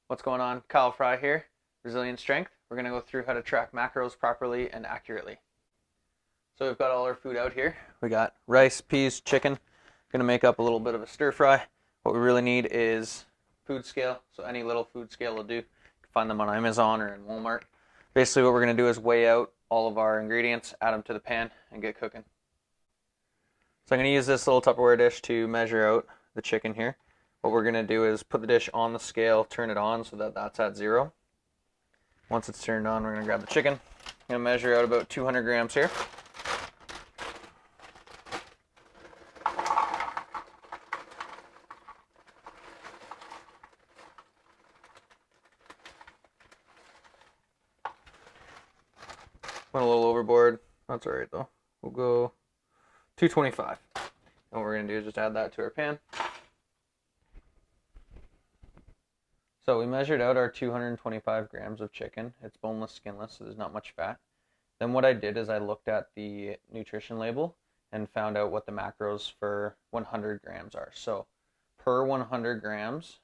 What's going on? Kyle Fry here, Resilient Strength. We're going to go through how to track macros properly and accurately. So we've got all our food out here. We got rice, peas, chicken. Going to make up a little bit of a stir fry. What we really need is food scale. So any little food scale will do. You can find them on Amazon or in Walmart. Basically what we're going to do is weigh out all of our ingredients, add them to the pan, and get cooking. So I'm going to use this little Tupperware dish to measure out the chicken here. What we're going to do is put the dish on the scale, turn it on so that that's at 0. Once it's turned on, we're going to grab the chicken. I'm going to measure out about 200 grams here. Went a little overboard. That's alright though. We'll go 225. And what we're going to do is just add that to our pan. So we measured out our 225 grams of chicken. It's boneless, skinless, so there's not much fat. Then what I did is I looked at the nutrition label and found out what the macros for 100 grams are. So per 100 grams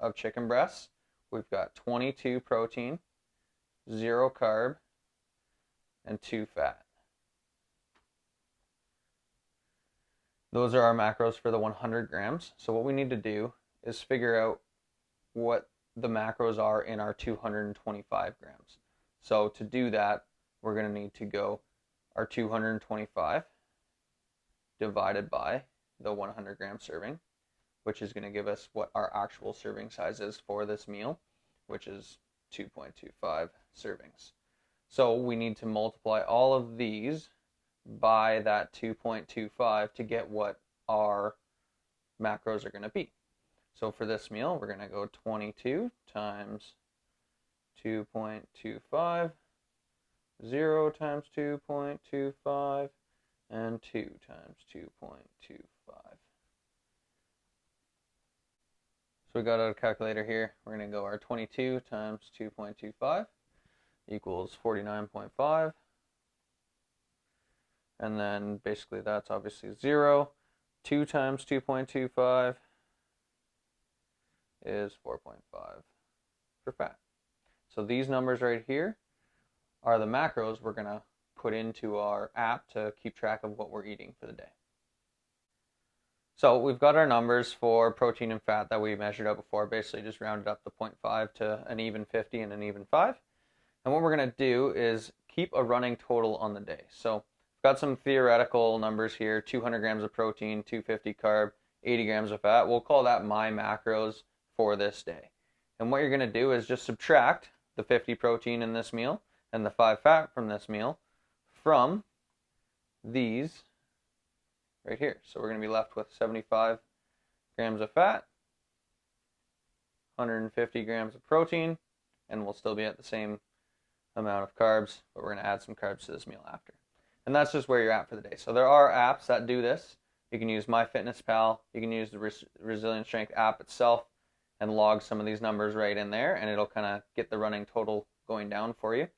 of chicken breasts, we've got 22 protein, 0 carb, and 2 fat. Those are our macros for the 100 grams. So what we need to do is figure out what the macros are in our 225 grams. So to do that, we're going to need to go our 225 divided by the 100 gram serving, which is going to give us what our actual serving size is for this meal, which is 2.25 servings. So we need to multiply all of these by that 2.25 to get what our macros are going to be. So for this meal, we're going to go 22 times 2.25, 0 times 2.25, and 2 times 2.25. So we got our calculator here. We're going to go our 22 times 2.25 equals 49.5. And then basically that's obviously 0. 2 times 2.25 is 4.5 for fat. So these numbers right here are the macros we're going to put into our app to keep track of what we're eating for the day. So we've got our numbers for protein and fat that we measured out before, basically just rounded up the 0.5 to an even 50 and an even 5. And what we're going to do is keep a running total on the day. So we've got some theoretical numbers here: 200 grams of protein, 250 carb, 80 grams of fat. We'll call that my macros for this day. And what you're going to do is just subtract the 50 protein in this meal and the 5 fat from this meal from these right here. So we're going to be left with 75 grams of fat, 150 grams of protein, and we'll still be at the same amount of carbs, but we're going to add some carbs to this meal after. And that's just where you're at for the day. So there are apps that do this. You can use MyFitnessPal, you can use the Resilient Strength app itself and log some of these numbers right in there, and it'll kind of get the running total going down for you.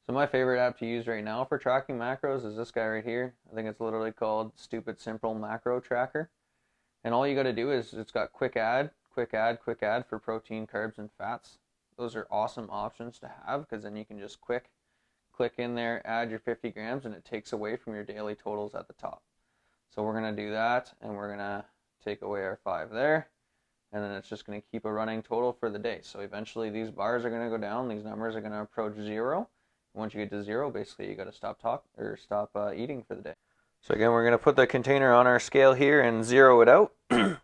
So my favorite app to use right now for tracking macros is this guy right here. I think it's literally called Stupid Simple Macro Tracker. And all you got to do is it's got quick add for protein, carbs, and fats. Those are awesome options to have because then you can just click in there, add your 50 grams, and it takes away from your daily totals at the top. So we're going to do that, and we're going to take away our 5 there. And then it's just going to keep a running total for the day. So eventually these bars are going to go down. These numbers are going to approach 0. Once you get to 0, basically you got to stop eating for the day. So again, we're going to put the container on our scale here and 0 it out. Then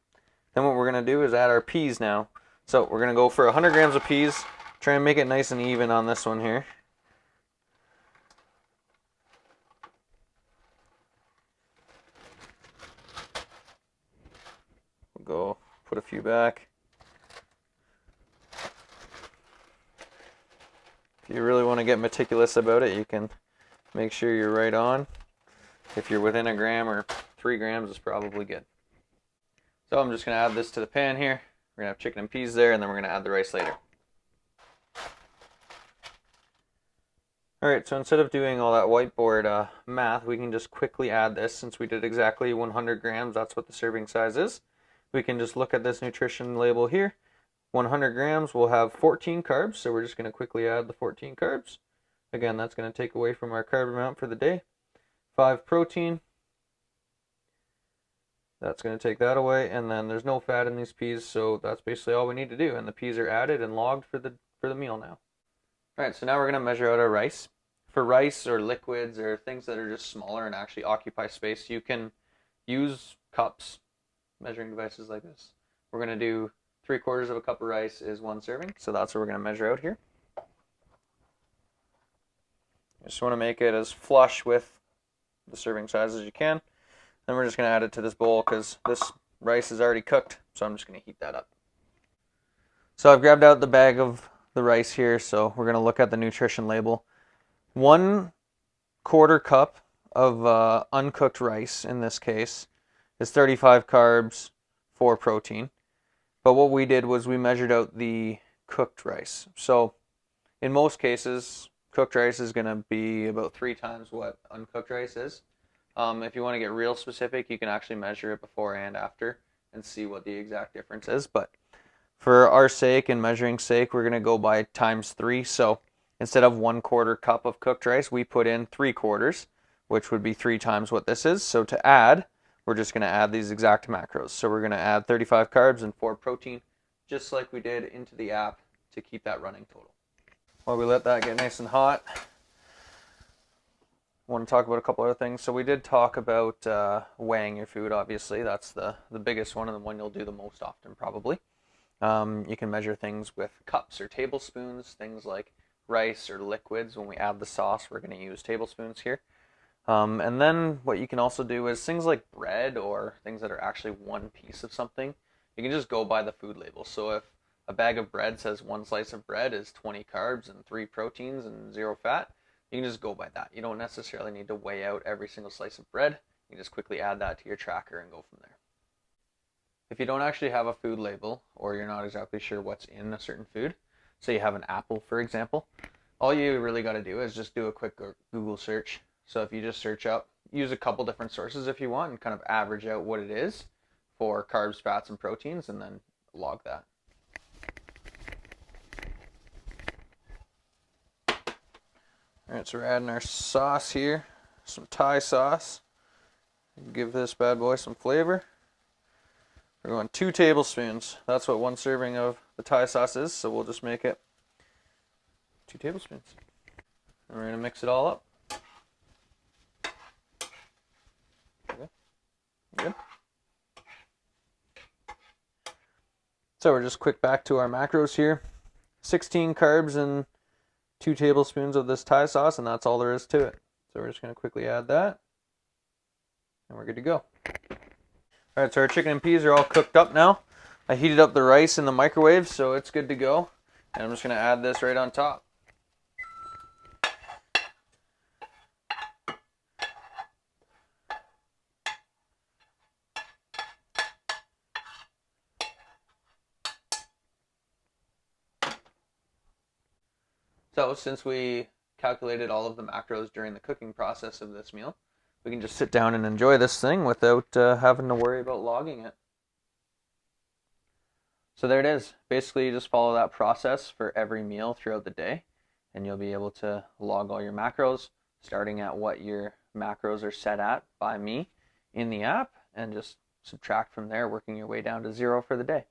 what we're going to do is add our peas now. So we're going to go for 100 grams of peas. Try and make it nice and even on this one here. We'll go put a few back. If you really want to get meticulous about it, you can make sure you're right on. If you're within a gram or 3 grams, it's probably good. So I'm just going to add this to the pan here. We're going to have chicken and peas there, and then we're going to add the rice later. Alright, so instead of doing all that whiteboard math, we can just quickly add this. Since we did exactly 100 grams, that's what the serving size is. We can just look at this nutrition label here, 100 grams will have 14 carbs, so we're just going to quickly add the 14 carbs. Again, that's going to take away from our carb amount for the day. 5 protein. That's going to take that away, and then there's no fat in these peas, so that's basically all we need to do. And the peas are added and logged for the meal now. All right, so now we're going to measure out our rice. For rice or liquids or things that are just smaller and actually occupy space, you can use cups, measuring devices like this. We're going to do 3/4 of a cup of rice is 1 serving, so that's what we're going to measure out here. You just want to make it as flush with the serving size as you can. Then we're just going to add it to this bowl because this rice is already cooked, so I'm just going to heat that up. So I've grabbed out the bag of the rice here, so we're going to look at the nutrition label. 1/4 cup of uncooked rice, in this case, is 35 carbs, 4 protein. But what we did was we measured out the cooked rice. So in most cases, cooked rice is going to be about 3 times what uncooked rice is. If you want to get real specific, you can actually measure it before and after and see what the exact difference is. But for our sake and measuring sake, we're going to go by times 3. So instead of 1/4 cup of cooked rice, we put in 3/4, which would be 3 times what this is. So to add, we're just going to add these exact macros. So we're going to add 35 carbs and 4 protein, just like we did into the app to keep that running total. While we let that get nice and hot, I want to talk about a couple other things. So we did talk about weighing your food, obviously. That's the biggest one and the one you'll do the most often, probably. You can measure things with cups or tablespoons, things like rice or liquids. When we add the sauce, we're going to use tablespoons here. And then what you can also do is things like bread or things that are actually one piece of something. You can just go by the food label. So if a bag of bread says 1 slice of bread is 20 carbs and 3 proteins and 0 fat, you can just go by that. You don't necessarily need to weigh out every single slice of bread. You can just quickly add that to your tracker and go from there. If you don't actually have a food label, or you're not exactly sure what's in a certain food, say you have an apple, for example, all you really got to do is just do a quick Google search. So if you just search up, use a couple different sources if you want, and kind of average out what it is for carbs, fats, and proteins, and then log that. All right, so we're adding our sauce here, some Thai sauce. Give this bad boy some flavor. We're going 2 tablespoons. That's what 1 serving of the Thai sauce is, so we'll just make it 2 tablespoons. And we're going to mix it all up. Okay. Good. So we're just quick back to our macros here. 16 carbs and 2 tablespoons of this Thai sauce, and that's all there is to it. So we're just going to quickly add that, and we're good to go. All right, so our chicken and peas are all cooked up now. I heated up the rice in the microwave, so it's good to go. And I'm just going to add this right on top. So since we calculated all of the macros during the cooking process of this meal, we can just sit down and enjoy this thing without having to worry about logging it. So there it is. Basically, you just follow that process for every meal throughout the day, and you'll be able to log all your macros, starting at what your macros are set at by me in the app, and just subtract from there, working your way down to 0 for the day.